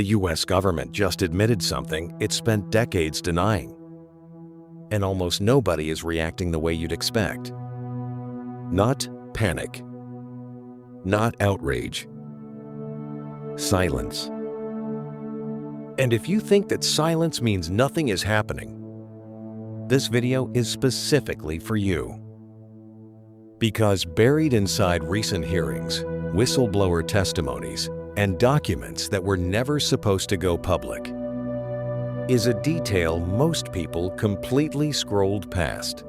The US government just admitted something it spent decades denying. And almost nobody is reacting the way you'd expect. Not panic. Not outrage. Silence. And if you think that silence means nothing is happening, this video is specifically for you. Because buried inside recent hearings, whistleblower testimonies, and documents that were never supposed to go public is a detail most people completely scrolled past.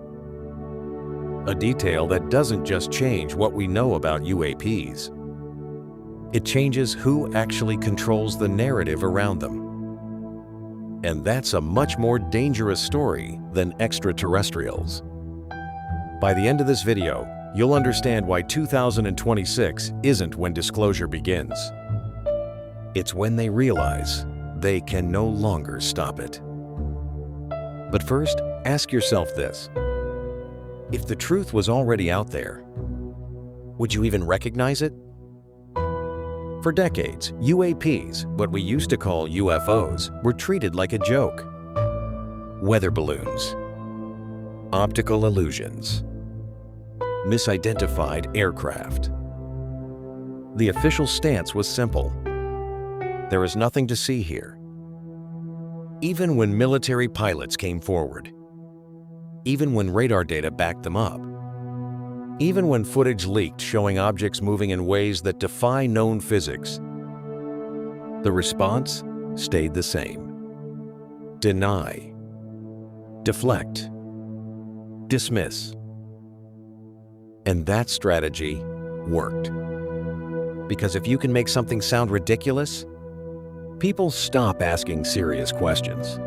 A detail that doesn't just change what we know about UAPs. It changes who actually controls the narrative around them. And that's a much more dangerous story than extraterrestrials. By the end of this video, you'll understand why 2026 isn't when disclosure begins. It's when they realize they can no longer stop it. But first, ask yourself this. If the truth was already out there, would you even recognize it? For decades, UAPs, what we used to call UFOs, were treated like a joke. Weather balloons, optical illusions, misidentified aircraft. The official stance was simple. There is nothing to see here. Even when military pilots came forward, even when radar data backed them up, even when footage leaked showing objects moving in ways that defy known physics, the response stayed the same. Deny, deflect, dismiss. And that strategy worked. Because if you can make something sound ridiculous, people stop asking serious questions.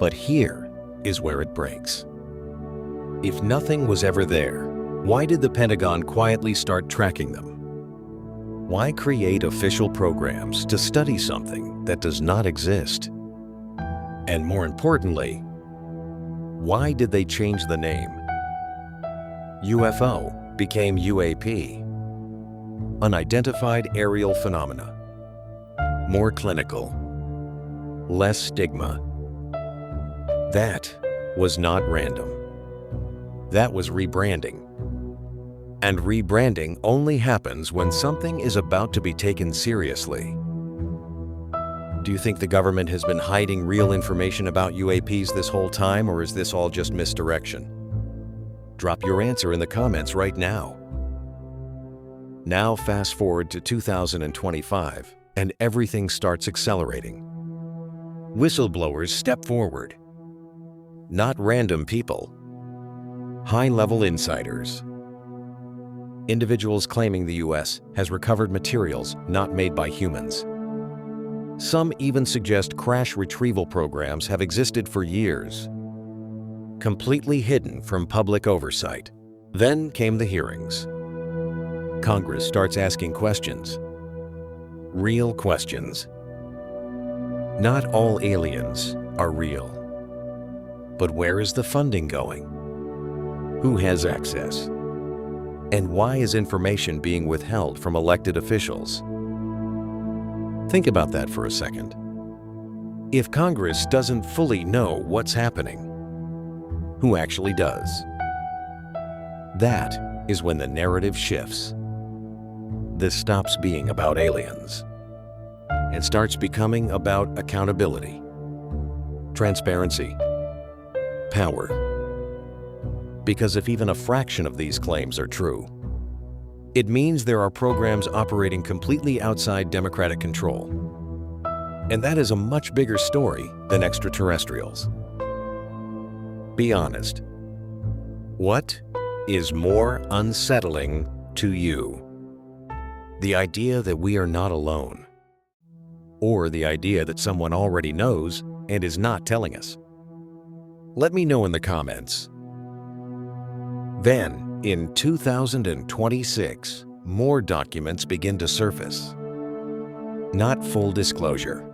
But here is where it breaks. If nothing was ever there, why did the Pentagon quietly start tracking them? Why create official programs to study something that does not exist? And more importantly, why did they change the name? UFO became UAP, unidentified aerial phenomena. More clinical, less stigma. That was not random. That was rebranding. And rebranding only happens when something is about to be taken seriously. Do you think the government has been hiding real information about UAPs this whole time, or is this all just misdirection? Drop your answer in the comments right now. Now fast forward to 2025, and everything starts accelerating. Whistleblowers step forward. Not random people. High-level insiders. Individuals claiming the US has recovered materials not made by humans. Some even suggest crash retrieval programs have existed for years, completely hidden from public oversight. Then came the hearings. Congress starts asking questions. Real questions. Not all aliens are real. But where is the funding going? Who has access? And why is information being withheld from elected officials? Think about that for a second. If Congress doesn't fully know what's happening, who actually does? That is when the narrative shifts. This stops being about aliens and starts becoming about accountability, transparency, power. Because if even a fraction of these claims are true, it means there are programs operating completely outside democratic control. And that is a much bigger story than extraterrestrials. Be honest. What is more unsettling to you? The idea that we are not alone, or the idea that someone already knows and is not telling us? Let me know in the comments. Then, in 2026, more documents begin to surface. Not full disclosure,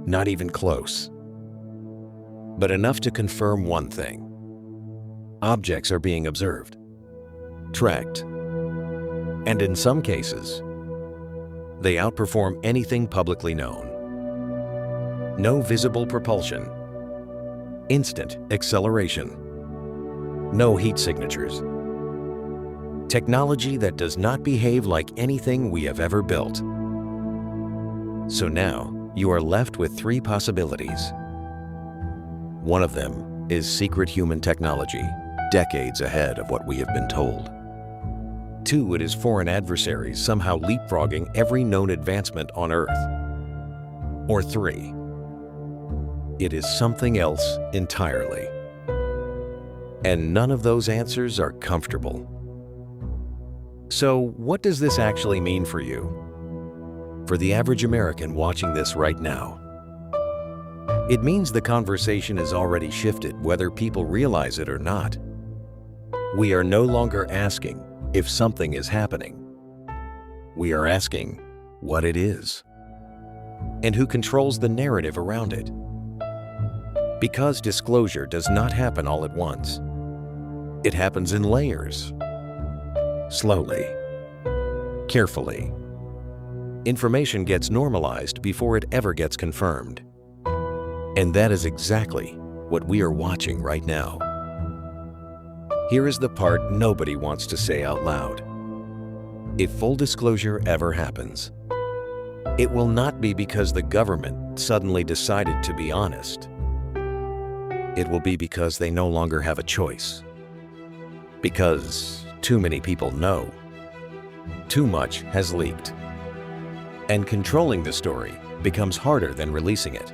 not even close, but enough to confirm one thing. Objects are being observed, tracked, and in some cases, They outperform anything publicly known. No visible propulsion. Instant acceleration. No heat signatures. Technology that does not behave like anything we have ever built. So now, you are left with three possibilities. One of them is secret human technology, decades ahead of what we have been told. Two, it is foreign adversaries somehow leapfrogging every known advancement on Earth. Or three, it is something else entirely. And none of those answers are comfortable. So, what does this actually mean for you? For the average American watching this right now? It means the conversation has already shifted, whether people realize it or not. We are no longer asking if something is happening. We are asking what it is and who controls the narrative around it. Because disclosure does not happen all at once. It happens in layers, slowly, carefully. Information gets normalized before it ever gets confirmed. And that is exactly what we are watching right now. Here is the part nobody wants to say out loud. If full disclosure ever happens, it will not be because the government suddenly decided to be honest. It will be because they no longer have a choice. Because too many people know. Too much has leaked. And controlling the story becomes harder than releasing it.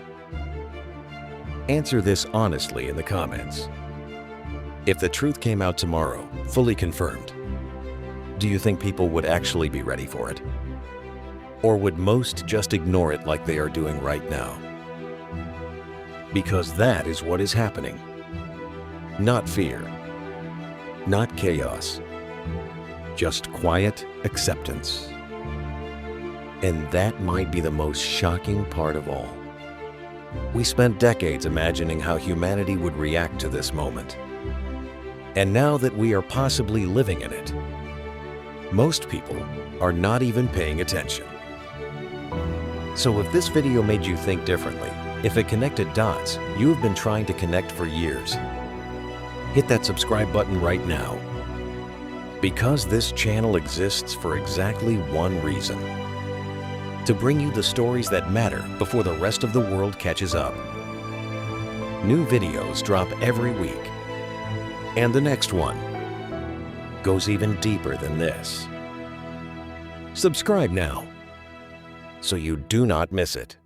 Answer this honestly in the comments. If the truth came out tomorrow, fully confirmed, do you think people would actually be ready for it? Or would most just ignore it like they are doing right now? Because that is what is happening. Not fear. Not chaos. Just quiet acceptance. And that might be the most shocking part of all. We spent decades imagining how humanity would react to this moment. And now that we are possibly living in it, most people are not even paying attention. So if this video made you think differently, if it connected dots you have been trying to connect for years, hit that subscribe button right now. Because this channel exists for exactly one reason: to bring you the stories that matter before the rest of the world catches up. New videos drop every week, and the next one goes even deeper than this. Subscribe now so you do not miss it.